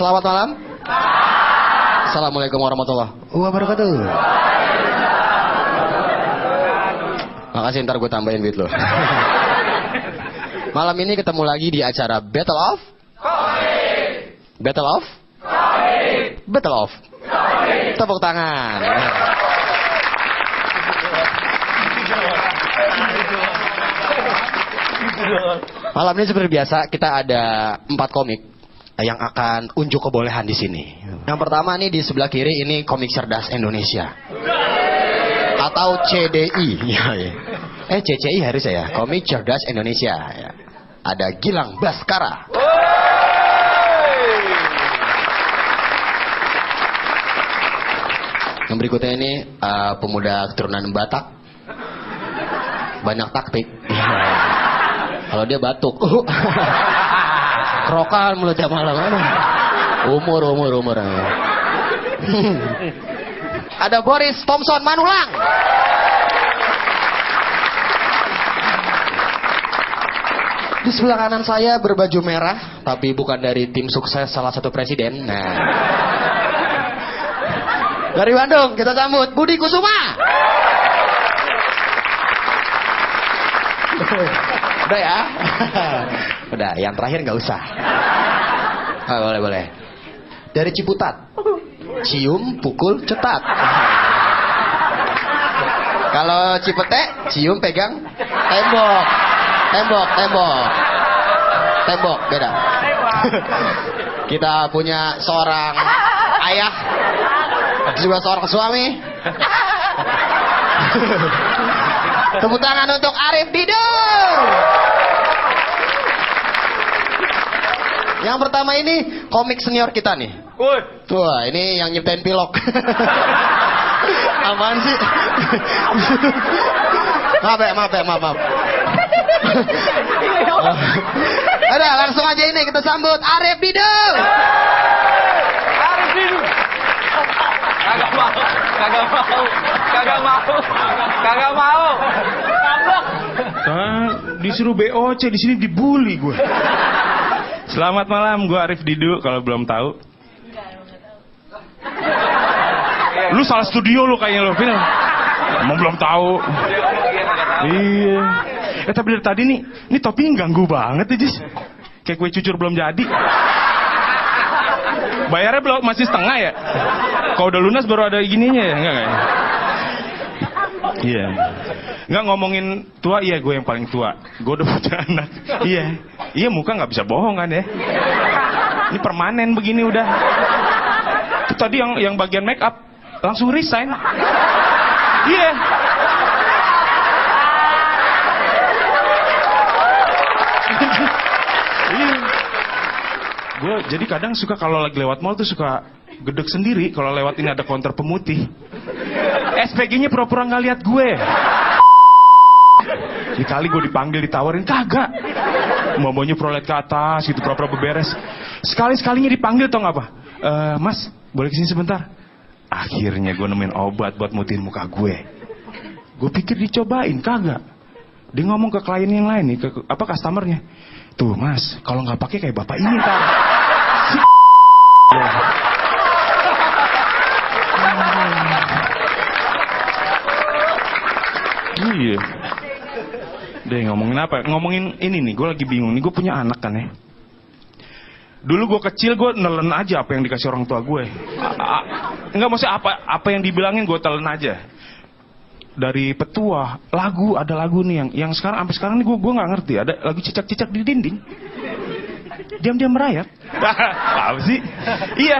Selamat malam. Assalamualaikum warahmatullahi wabarakatuh. Makasih, ntar gue tambahin beat lo. Malam ini ketemu lagi di acara Battle of Tepuk tangan. Malam ini seperti biasa kita ada 4 komik yang akan unjuk kebolehan di sini. Yang pertama nih di sebelah kiri ini komik cerdas Indonesia atau CDI. CCI harus ya, komik cerdas Indonesia. Ada Gilang Baskara. Yang berikutnya ini pemuda keturunan Batak, banyak taktik. Kalau dia batuk, kerokan mulut tiap malam. Umur. Ada Boris Thompson Manulang. Di sebelah kanan saya berbaju merah, tapi bukan dari tim sukses salah satu presiden. Nah, dari Bandung kita sambut Budi Kusuma. Udah ya? Udah, yang terakhir nggak usah. Boleh. Dari Ciputat, cium, pukul, cetak. Kalau Cipete, cium, pegang, tembok, beda. Kita punya seorang ayah, juga seorang suami. Tepuk tangan untuk Arif Dido. Yang pertama ini komik senior kita nih. Wah, ini yang nyiptain pilok. Apaan sih? Maaf. Udah, langsung aja ini kita sambut Arif Dido. Kagak mau. Disuruh BOC, di sini dibully gue. Selamat malam, gue Arif Dido kalau belum tahu. Lu salah studio lu kayaknya lu, Vin. Emang belum tahu. Iya. Tapi dari tadi nih, ini topinya ganggu banget ya, Jis. Kayak kue cucur belum jadi. Bayarnya belum, masih setengah ya? Kalau udah lunas baru ada gininya ya? Enggak ya? Iya. Enggak, ngomongin tua, iya gue yang paling tua. Gue udah punya anak. Iya muka nggak bisa bohong kan ya? Ini permanen begini udah. Itu tadi yang bagian make up langsung resign. Iya. Gue jadi kadang suka kalau lagi lewat mall tuh suka gedek sendiri kalau lewat ini ada counter pemutih. SPG-nya pura-pura nggak lihat gue. Dikali gue dipanggil ditawarin kagak. Mamanya prolet ke atas gitu pura-pura beberes. Sekalinya dipanggil tau nggak apa? Mas, boleh kesini sebentar? Akhirnya gue nemuin obat buat mutihin muka gue. Gue pikir dicobain kagak. Dia ngomong ke klien yang lain nih, ke customernya. Tuh mas, kalau nggak pakai kayak bapak ini ntar. Iya. Deh ngomongin apa? Ngomongin ini nih, gue lagi bingung nih. Gue punya anak kan ya. Dulu gue kecil gue nelen aja apa yang dikasih orang tua gue. Enggak, maksudnya apa yang dibilangin gue telan aja. Dari petua, ada lagu nih yang sekarang sampai sekarang nih gue nggak ngerti. Ada lagu cicak-cicak di dinding. Diam-diam merayap. Apa sih? Iya,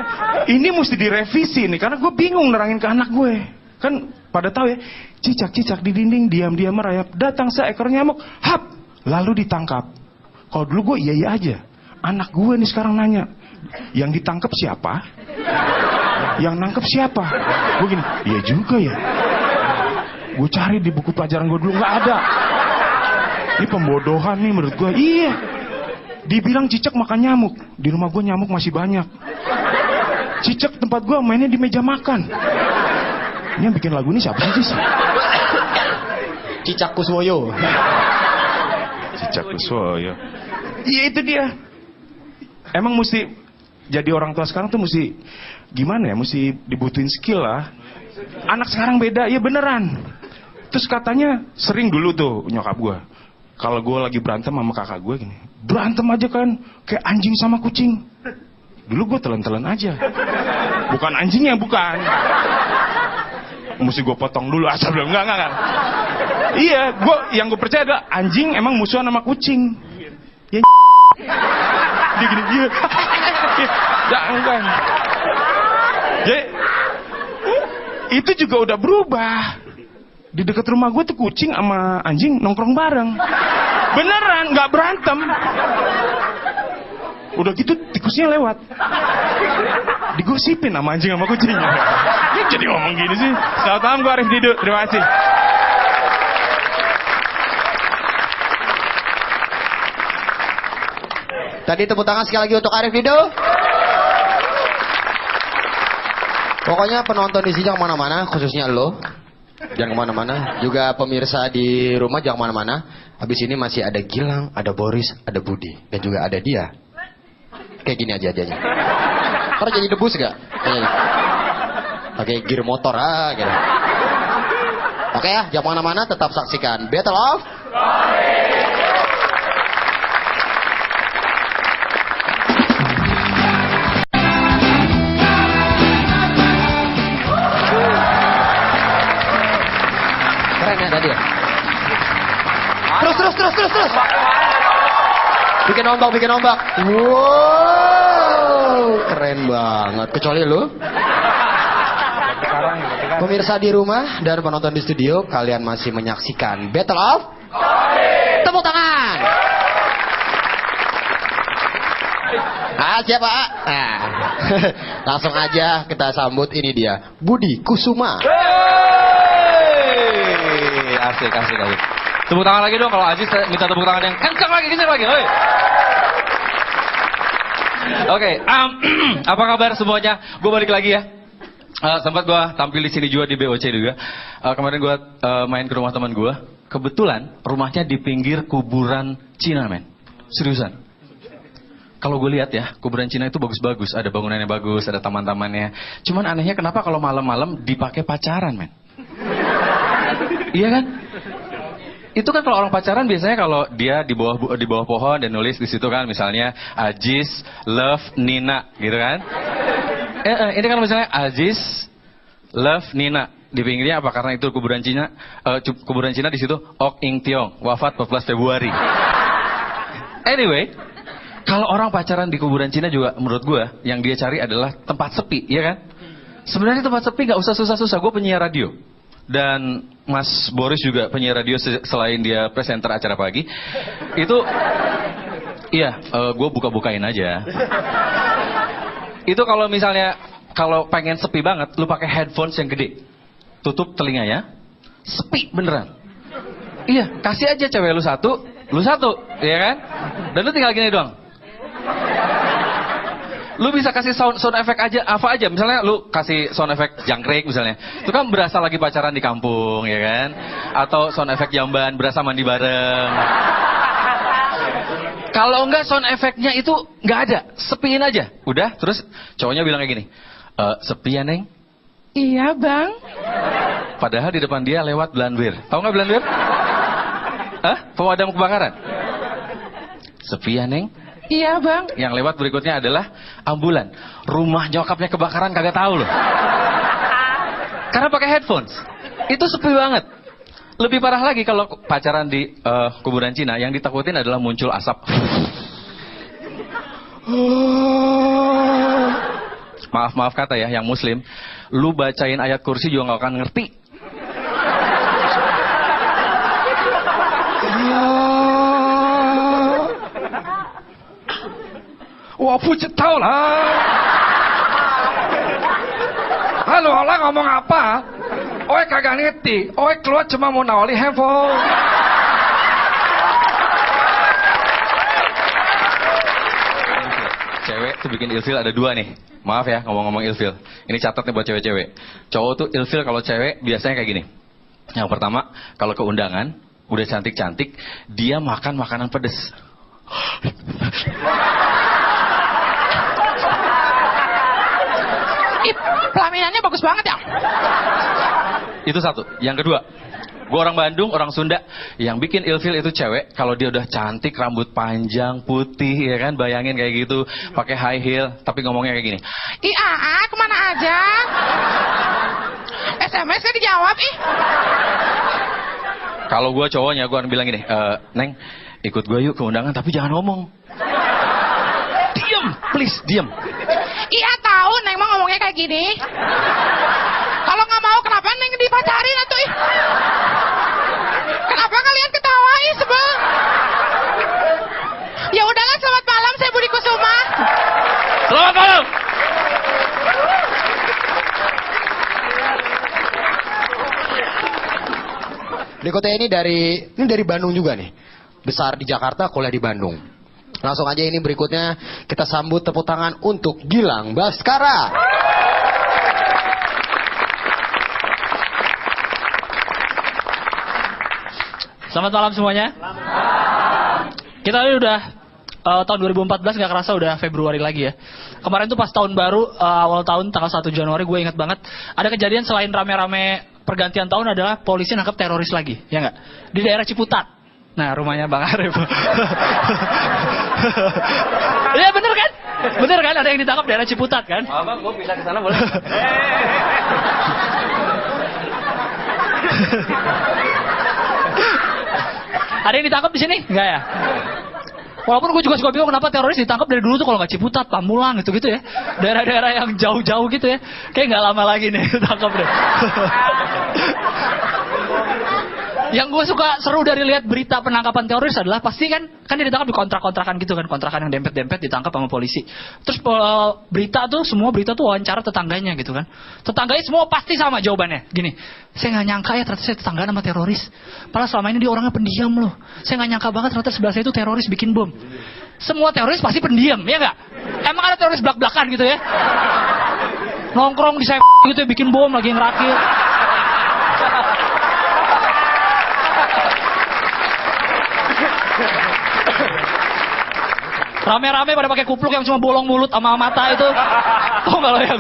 ini mesti direvisi nih karena gue bingung nerangin ke anak gue. Kan pada tahu ya, cicak-cicak di dinding, diam-diam merayap. Datang seekor nyamuk, hap, lalu ditangkap. Kalau dulu gue iya aja. Anak gue nih sekarang nanya, yang ditangkap siapa? Yang nangkep siapa? Gue gini, iya juga ya. Gue cari di buku pelajaran gue dulu, nggak ada. Ini pembodohan nih menurut gue. Iya. Dibilang cicak makan nyamuk. Di rumah gue nyamuk masih banyak. Cicak tempat gue mainnya di meja makan. Ini yang bikin lagu ini siapa sih? Cicak Kuswoyo. Cicak Kuswoyo. Iya itu dia. Emang mesti jadi orang tua sekarang tuh mesti gimana ya, mesti dibutuhin skill lah. Anak sekarang beda, ya beneran. Terus katanya sering dulu tuh nyokap gue, kalau gue lagi berantem sama kakak gue gini, berantem aja kan kayak anjing sama kucing. Dulu gue telan-telan aja, bukan anjingnya, bukan. Mesti gue potong dulu asal belum, enggak. Iya, yang gue percaya adalah anjing emang musuhan sama kucing. Ya dia gini dia, jangan. Jadi itu juga udah berubah. Di dekat rumah gue tuh kucing sama anjing nongkrong bareng, beneran, nggak berantem. Udah gitu tikusnya lewat, digosipin sama anjing sama kucingnya. Dia jadi ngomong gini sih. Selamat malam, gue Arif Didu, terima kasih. Tadi tepuk tangan sekali lagi untuk Arif Didu. Pokoknya penonton di sini jangan kemana-mana, khususnya lo. Jangan kemana-mana. Juga pemirsa di rumah jangan kemana-mana. Habis ini masih ada Gilang, ada Boris, ada Budi. Dan juga ada dia. Kayak gini aja adanya. Ntar jadi debus gak? Pakai gear motor gitu. Oke ya, jangan kemana-mana, tetap saksikan Battle of keren ya tadi ya. Terus. Bikin ombak. Wow, keren banget. Kecuali lu. Pemirsa di rumah dan penonton di studio, kalian masih menyaksikan Battle of tepuk tangan. Siapa? Langsung aja kita sambut, ini dia Budi Kusuma. Asik. Tepuk tangan lagi dong, kalau Aziz minta tepuk tangan yang kencang lagi. Oke, apa kabar semuanya? Gue balik lagi ya. Sempat gue tampil di sini juga di BOC juga. Kemarin gue main ke rumah teman gue. Kebetulan rumahnya di pinggir kuburan Cina, men. Seriusan. Kalau gue lihat ya, kuburan Cina itu bagus-bagus. Ada bangunannya bagus, ada taman-tamannya. Cuman anehnya kenapa kalau malam-malam dipakai pacaran, men? Iya kan? Itu kan kalau orang pacaran biasanya kalau dia di bawah pohon dan nulis di situ kan, misalnya Aziz love Nina gitu kan. Ini kan misalnya Aziz love Nina, di pinggirnya apa? Karena itu kuburan Cina di situ Ok Ing Tiong wafat 14 Februari. Anyway, kalau orang pacaran di kuburan Cina juga menurut gue yang dia cari adalah tempat sepi, ya kan? Sebenarnya tempat sepi nggak usah susah-susah. Gue penyiar radio. Dan Mas Boris juga penyiar radio selain dia presenter acara pagi. Itu, iya, gue buka-bukain aja. Itu kalau misalnya, kalau pengen sepi banget, lu pakai headphones yang gede. Tutup telinganya, sepi beneran. Iya, kasih aja cewek lu satu, iya kan? Dan lu tinggal gini doang. Lu bisa kasih sound effect aja, apa aja. Misalnya lu kasih sound effect jangkrik misalnya. Itu kan berasa lagi pacaran di kampung, ya kan? Atau sound effect jamban, berasa mandi bareng. Kalau enggak sound effectnya itu enggak ada, sepiin aja. Udah, terus cowoknya bilang kayak gini. Sepi ya, Neng? Iya, Bang. Padahal di depan dia lewat belanbir. Tahu nggak belanbir? Pemadam kebakaran. Sepi ya, Neng? Iya, Bang. Yang lewat berikutnya adalah ambulan. Rumah nyokapnya kebakaran kagak tahu loh. Karena pakai headphones. Itu sepi banget. Lebih parah lagi kalau pacaran di kuburan Cina, yang ditakutin adalah muncul asap. Maaf kata ya, yang muslim, lu bacain ayat kursi juga gak akan ngerti. Wah, pucet tau lah. Halo, Allah ngomong apa? Oe kagak ngerti. Oe keluar cuma mau nawali handphone. Cewek tuh bikin ilfil ada dua nih. Maaf ya ngomong-ngomong ilfil. Ini catat nih buat cewek-cewek. Cowok tuh ilfil kalau cewek biasanya kayak gini. Yang pertama, kalau ke undangan, udah cantik-cantik, dia makan makanan pedes. Ih, pelaminannya bagus banget ya. Itu satu. Yang kedua, gue orang Bandung, orang Sunda. Yang bikin ilfil itu cewek, kalau dia udah cantik, rambut panjang, putih, ya kan, bayangin kayak gitu, pakai high heel, tapi ngomongnya kayak gini. Ih, kemana aja? SMS kan dijawab, ih. Kalau gue cowoknya, gue akan bilang gini, Neng, ikut gue yuk ke undangan, tapi jangan ngomong. Diem, please, diem. Iya tahu, Neng mah ngomongnya kayak gini. Kalau nggak mau, kenapa Neng dipacarin atuh? Ih? Kenapa kalian ketawa? Ih, sebel. Ya udahlah, selamat malam, saya Budi Kusuma. Selamat malam. Berikutnya ini dari Bandung juga nih. Besar di Jakarta, kuliah di Bandung. Langsung aja ini berikutnya kita sambut tepuk tangan untuk Gilang Baskara. Selamat malam semuanya. Kita ini udah tahun 2014 nggak kerasa udah Februari lagi ya. Kemarin tuh pas tahun baru awal tahun tanggal 1 Januari gue ingat banget ada kejadian selain rame-rame pergantian tahun adalah polisi nangkep teroris lagi, ya nggak? Di daerah Ciputat. Nah, rumahnya Bang Arif. Ya bener kan? Bener kan? Ada yang ditangkap daerah Ciputat kan? Bang, gue bisa ke sana boleh? Ada yang ditangkap di sini? Enggak ya? Walaupun gue juga suka bingung kenapa teroris ditangkap dari dulu tuh kalau nggak Ciputat, Pamulang gitu-gitu ya. Daerah-daerah yang jauh-jauh gitu ya. Kayak nggak lama lagi nih ditangkap deh. Yang gue suka seru dari lihat berita penangkapan teroris adalah pasti kan dia ditangkap di kontrak-kontrakan gitu kan, kontrakan yang dempet-dempet ditangkap sama polisi. Terus semua berita tuh wawancara tetangganya gitu kan. Tetangganya semua pasti sama jawabannya. Gini, saya nggak nyangka ya ternyata saya tetanggaan sama teroris. Padahal selama ini dia orangnya pendiam loh. Saya nggak nyangka banget ternyata sebelah saya itu teroris bikin bom. Semua teroris pasti pendiam, ya nggak? Emang ada teroris belak-belakan gitu ya? Nongkrong di saya gitu ya, bikin bom lagi ngerakit. Rame-rame pada pakai kupluk yang cuma bolong mulut sama mata itu. Tau gak lo ya?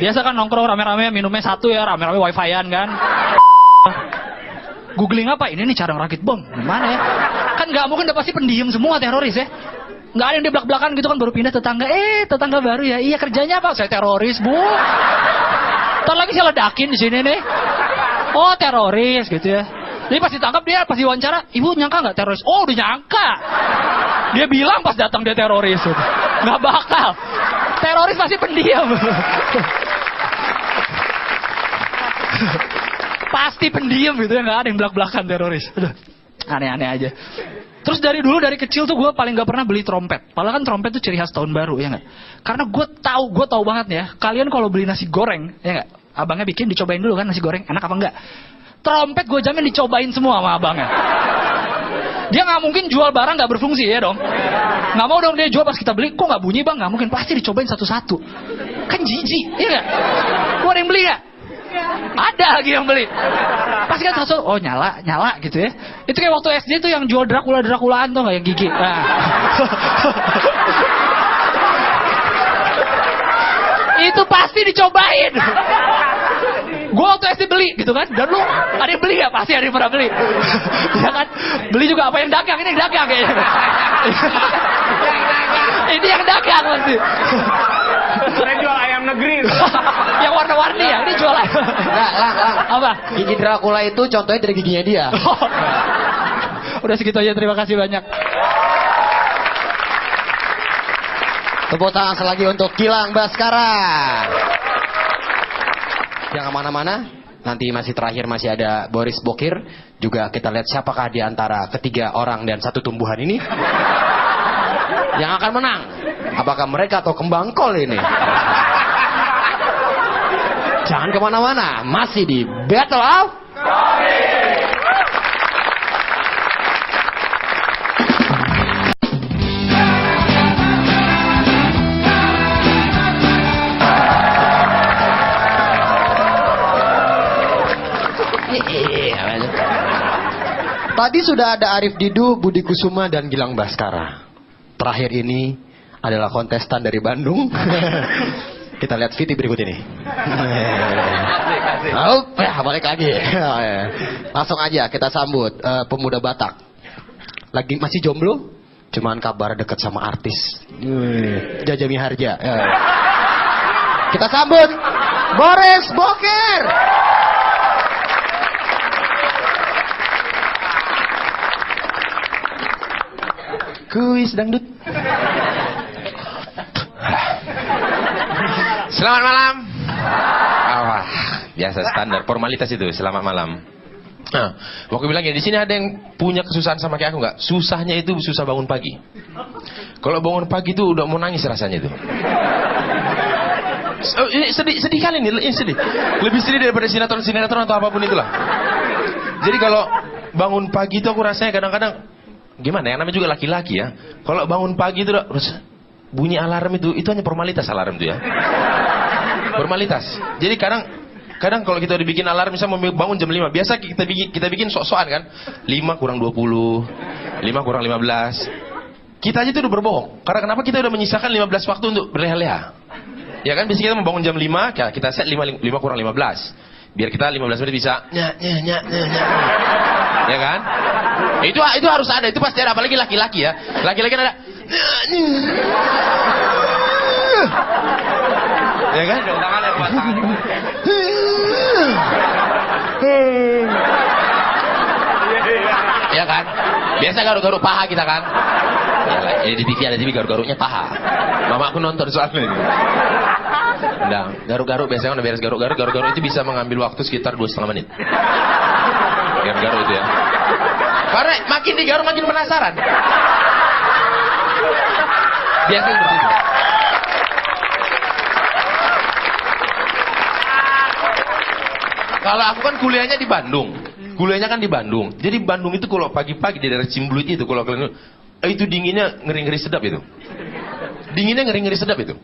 Biasa kan nongkrong rame-rame minumnya satu ya, rame-rame wifi-an kan. Googling apa? Ini nih cara ngerakit bom. Gimana ya? Kan gak mungkin udah pasti pendiam semua teroris ya. Gak ada yang di belak-belakan gitu kan baru pindah tetangga. Tetangga baru ya. Iya kerjanya apa? Saya teroris, Bu. Ntar lagi saya ledakin di sini nih. Oh, teroris gitu ya. Jadi pas ditangkap dia pas diwawancara, ibu nyangka nggak teroris? Oh udah nyangka. Dia bilang pas datang dia teroris. Nggak bakal. Teroris pasti pendiam. Pasti pendiam gitu ya, nggak ada yang belak-belakan teroris. Aduh, aneh-aneh aja. Terus dari kecil tuh gue paling nggak pernah beli trompet. Padahal kan trompet tuh ciri khas tahun baru ya nggak. Karena gue tahu banget ya. Kalian kalau beli nasi goreng ya nggak, abangnya bikin dicobain dulu kan nasi goreng enak apa enggak. Trompet gue jamin dicobain semua sama abangnya. Dia nggak mungkin jual barang nggak berfungsi ya dong. Nggak mau dong dia jual pas kita beli, kok nggak bunyi bang? Nggak mungkin, pasti dicobain satu-satu. Kan jijik, iya nggak? Gue ada yang beli ya? Ada lagi yang beli. Pasti kan satu, oh nyala gitu ya. Itu kayak waktu SD tuh yang jual Draculaan tuh nggak yang gigi. Nah. Itu pasti dicobain. Gue waktu SD beli gitu kan. Dan lu ada yang beli ya? Pasti ada yang pernah beli. Ya kan? Beli juga apa yang dagang? Ini yang dagang kayaknya. Ini yang dagang pasti. Saya jual ayam negeri. Yang warna-warni ya? Ini jual ayam. Lang. Apa? Gigi Dracula itu contohnya dari giginya dia. Udah segitu aja, terima kasih banyak. Tepuk tangan selagi untuk Gilang Baskara. Yang kemana-mana, nanti masih terakhir masih ada Boris Bokir. Juga kita lihat siapakah di antara ketiga orang dan satu tumbuhan ini yang akan menang. Apakah mereka atau kembang kol ini? Jangan kemana-mana, masih di Battle of Tadi sudah ada Arif Didu, Budi Kusuma, dan Gilang Baskara. Terakhir ini adalah kontestan dari Bandung. Kita lihat VT berikut ini. Oh, balik lagi. Langsung aja kita sambut pemuda Batak. Lagi masih jomblo, cuman kabar deket sama artis. Jaja Miharja. Kita sambut Boris Boker. Kuis dangdut. Selamat malam. Biasa standar formalitas itu. Selamat malam. Nah, mau aku bilang ya, di sini ada yang punya kesusahan sama kayak aku nggak? Susahnya itu susah bangun pagi. Kalau bangun pagi itu udah mau nangis rasanya itu. Ini sedih kali nih, ini sedih. Lebih sedih daripada sinetron atau apapun itulah. Jadi kalau bangun pagi itu aku rasanya kadang-kadang gimana ya, namanya juga laki-laki ya. Kalau bangun pagi itu udah bunyi alarm itu hanya formalitas alarm itu ya. Formalitas. Jadi kadang kalau kita udah bikin alarm misalnya mau bangun jam 5, biasa kita bikin sok-sokan kan. 5 kurang 20, 5 kurang 15. Kita aja itu udah berbohong. Karena kenapa kita udah menyisakan 15 waktu untuk berleha-leha. Ya kan, biasanya kita mau bangun jam 5, ya kita set 5 kurang 15. Biar kita 15 menit bisa nyak. Ya kan? Itu harus ada, itu pasti ada, apalagi laki-laki ya. Laki-laki kan ada ya kan? Ya kan? Biasa garuk-garuk paha kita kan? Ya, di TV ada TV garuk-garuknya paha. Mama aku nonton soalnya ini. Nah, garuk-garuk biasanya udah beres garuk-garuk itu bisa mengambil waktu sekitar 2,5 menit. Garuk-garuk itu ya. Karena makin digaruk makin penasaran. Biasanya seperti itu. Kalau aku kan kuliahnya di Bandung. Kuliahnya kan di Bandung. Jadi Bandung itu kalau pagi-pagi di daerah Cimbuluit itu kalau kalian itu dinginnya ngeri-ngeri sedap itu. Dinginnya ngeri-ngeri sedap itu.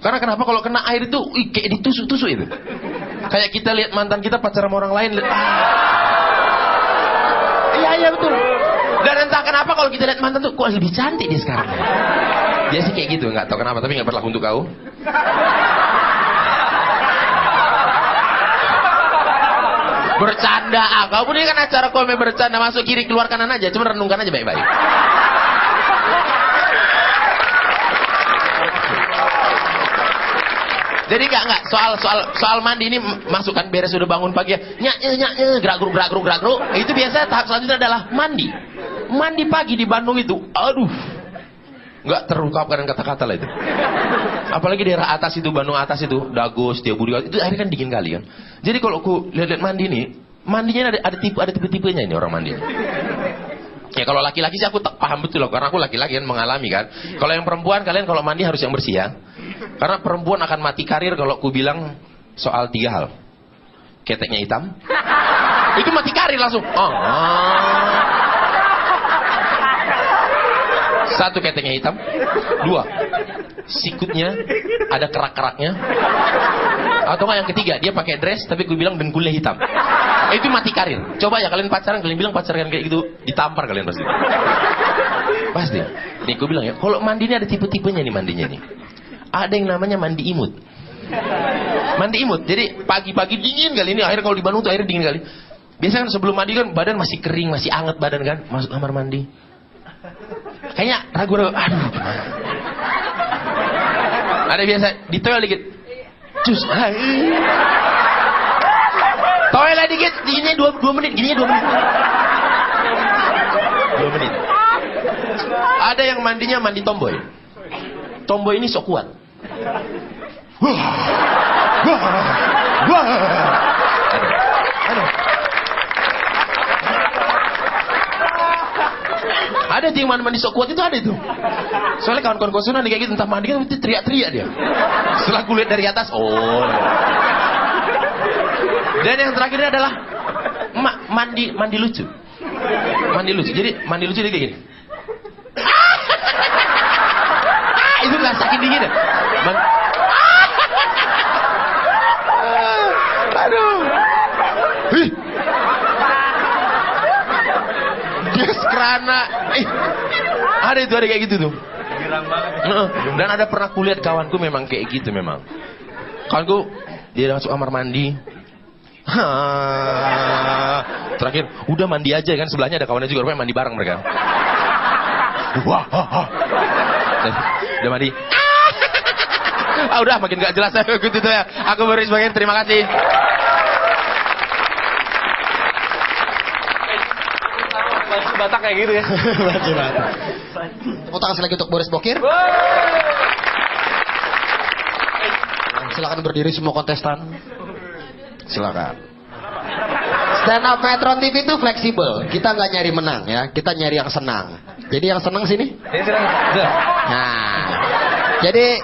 Karena kenapa kalau kena air itu kayak ditusuk-tusuk itu. Kayak kita lihat mantan kita pacaran sama orang lain. Iya betul. Dan entah kenapa kalau kita lihat mantan tuh kok lebih cantik dia sekarang. Dia sih kayak gitu, nggak tahu kenapa, tapi nggak berlaku untuk kau. Bercanda, kau pun ini kan acara komedi bercanda, masuk kiri keluar kanan aja, cuma renungkan aja baik-baik. Jadi enggak soal mandi ini masukkan beres sudah bangun pagi ya nyak gerak-geruk. Itu biasa tahap selanjutnya adalah mandi. Mandi pagi di Bandung itu, aduh. Enggak terungkapkan kata-kata lah itu. Apalagi daerah atas itu, Bandung atas itu, Dago, Setiabudi, itu airnya kan dingin kali kan. Jadi kalau aku lihat mandi ini, mandinya ada tipe-tipenya ini orang mandi. Ya kalau laki-laki sih aku paham betul loh, karena aku laki-laki kan mengalami kan. Kalau yang perempuan, kalian kalau mandi harus yang bersih ya. Karena perempuan akan mati karir kalau aku bilang soal 3 hal. Keteknya hitam. Itu mati karir langsung. Satu, keteknya hitam. 2, sikutnya ada kerak-keraknya. Atau nggak yang ketiga, dia pakai dress tapi gue bilang dengkulnya hitam. Itu mati karir. Coba ya kalian pacaran, kalian bilang pacaran kayak gitu, ditampar kalian pasti. Pasti. Nih gue bilang ya, kalau mandi ini ada tipe-tipenya nih mandinya nih. Ada yang namanya mandi imut. Mandi imut. Jadi pagi-pagi dingin kali ini, akhir kalau di Bandung tuh air dingin kali. Biasanya kan sebelum mandi kan badan masih kering, masih anget badan kan. Masuk kamar mandi. Kayaknya ragu-ragu, aduh. Ada biasa di toilet dikit. Cus. Toilet dikit, dinginnya 2 menit, gininya 2 menit. 2 menit. Ada yang mandinya mandi tomboy. Tomboy ini sok kuat. Ada yang mandi sok kuat itu ada itu. Soalnya kawan-kawan kosunan kayak gitu, entah mandi kan teriak-teriak dia. Setelah kulit dari atas, Dan yang terakhir adalah mandi lucu. Mandi lucu. Jadi mandi lucu dia kayak gini. Itu nggak sakit dingin ya? Aduh. Gas kerana. Ada kayak gitu tuh. Dan ada pernah kulihat kawanku memang kayak gitu memang. Kawanku dia masuk kamar mandi. Terakhir udah mandi aja kan, sebelahnya ada kawannya juga, rupanya mandi bareng mereka. Wah, udah mandi. Udah makin gak jelas gitu ya. Aku beri sebagian, terima kasih. Baju Batak kayak gitu ya. Baju Batak. Tepuk tangan lagi untuk Boris Bokir. Silakan berdiri semua kontestan. Silakan. Stand up Metro TV itu fleksibel. Kita nggak nyari menang ya, kita nyari yang senang. Jadi yang senang sini. Nah, jadi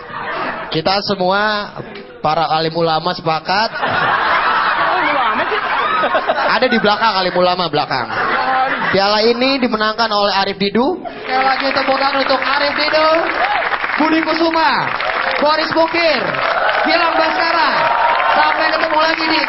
kita semua para alim ulama sepakat. Ada di belakang alim ulama belakang. Piala ini dimenangkan oleh Arif Didu. Sekali lagi tepuk tangan untuk Arif Didu, Budi Kusuma, Boris Bokir, Gilang Baskara. Sampai ketemu lagi di